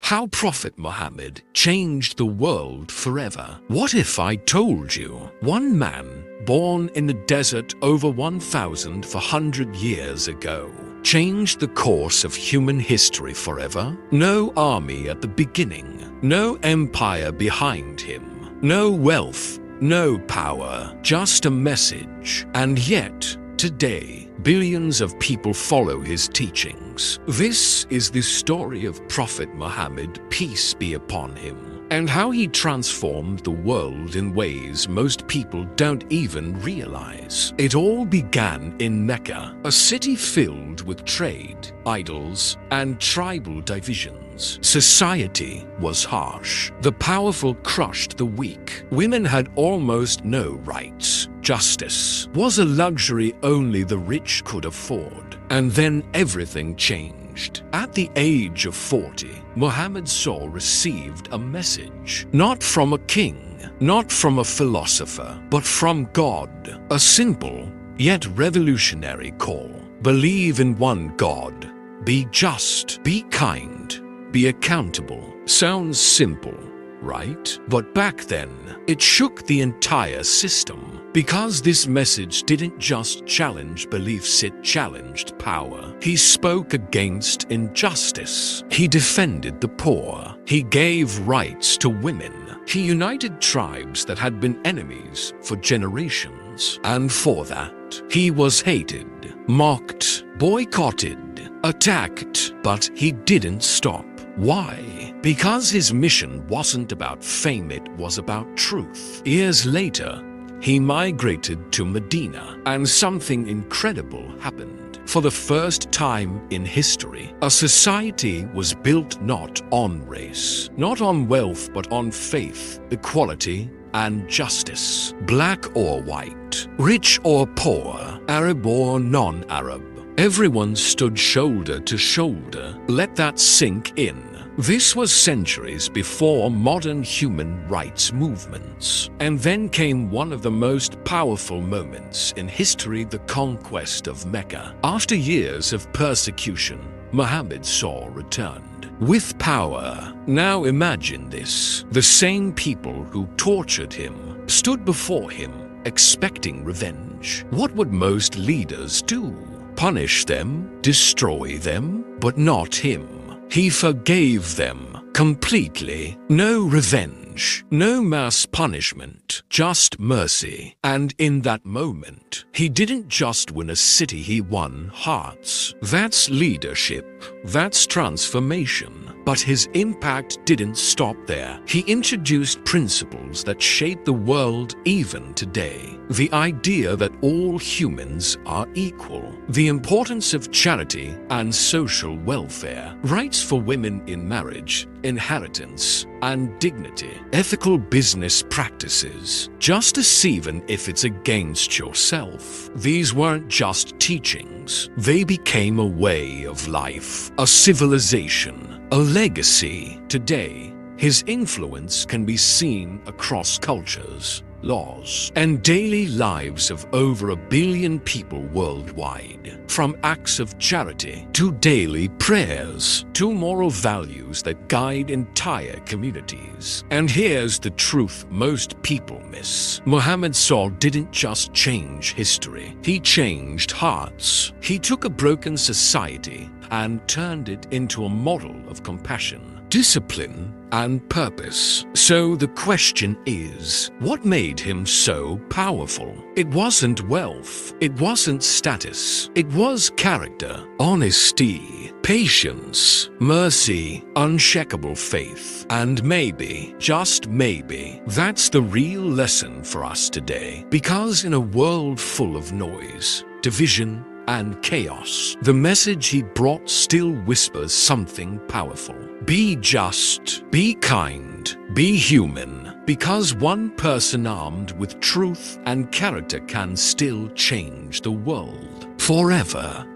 how Prophet Muhammad changed the world forever. What if I told you one man born in the desert over 1,400 years ago changed the course of human history forever? No army at the beginning, no empire behind him, no wealth, no power, just a message. And yet, today, billions of people follow his teachings. This is the story of Prophet Muhammad, peace be upon him, and how he transformed the world in ways most people don't even realize. It all began in Mecca, a city filled with trade, idols, and tribal divisions. Society was harsh. The powerful crushed the weak. Women had almost no rights. Justice was a luxury only the rich could afford. And then everything changed. At the age of 40, Muhammad received a message, not from a king, not from a philosopher, but from God. A simple, yet revolutionary call. Believe in one God. Be just. Be kind. Be accountable. Sounds simple, right? But back then, it shook the entire system. Because this message didn't just challenge beliefs, it challenged power. He spoke against injustice. He defended the poor. He gave rights to women. He united tribes that had been enemies for generations. And for that, he was hated, mocked, boycotted, attacked. But he didn't stop. Why? Because his mission wasn't about fame, it was about truth. Years later, he migrated to Medina, and something incredible happened. For the first time in history, a society was built not on race, not on wealth, but on faith, equality, and justice. Black or white, rich or poor, Arab or non-Arab. Everyone stood shoulder to shoulder. Let that sink in. This was centuries before modern human rights movements. And then came one of the most powerful moments in history, the conquest of Mecca. After years of persecution, Muhammad returned with power. Now imagine this. The same people who tortured him stood before him, expecting revenge. What would most leaders do? Punish them, destroy them, but not him. He forgave them completely. No revenge, no mass punishment, just mercy. And in that moment, he didn't just win a city, he won hearts. That's leadership, that's transformation. But his impact didn't stop there. He introduced principles that shape the world even today. The idea that all humans are equal, the importance of charity and social welfare, rights for women in marriage, inheritance, and dignity, ethical business practices, justice even if it's against yourself. These weren't just teachings, they became a way of life, a civilization, a legacy. Today, his influence can be seen across cultures, laws, and daily lives of over 1 billion people worldwide. From acts of charity to daily prayers to moral values that guide entire communities. And here's the truth most people miss. Muhammad didn't just change history, he changed hearts. He took a broken society and turned it into a model of compassion, discipline, and purpose. So the question is, what made him so powerful? It wasn't wealth, it wasn't status, it was character, honesty, patience, mercy, unshakable faith. And maybe, just maybe, that's the real lesson for us today. Because in a world full of noise, division, and chaos, the message he brought still whispers something powerful. Be just, be kind, be human, because one person armed with truth and character can still change the world forever.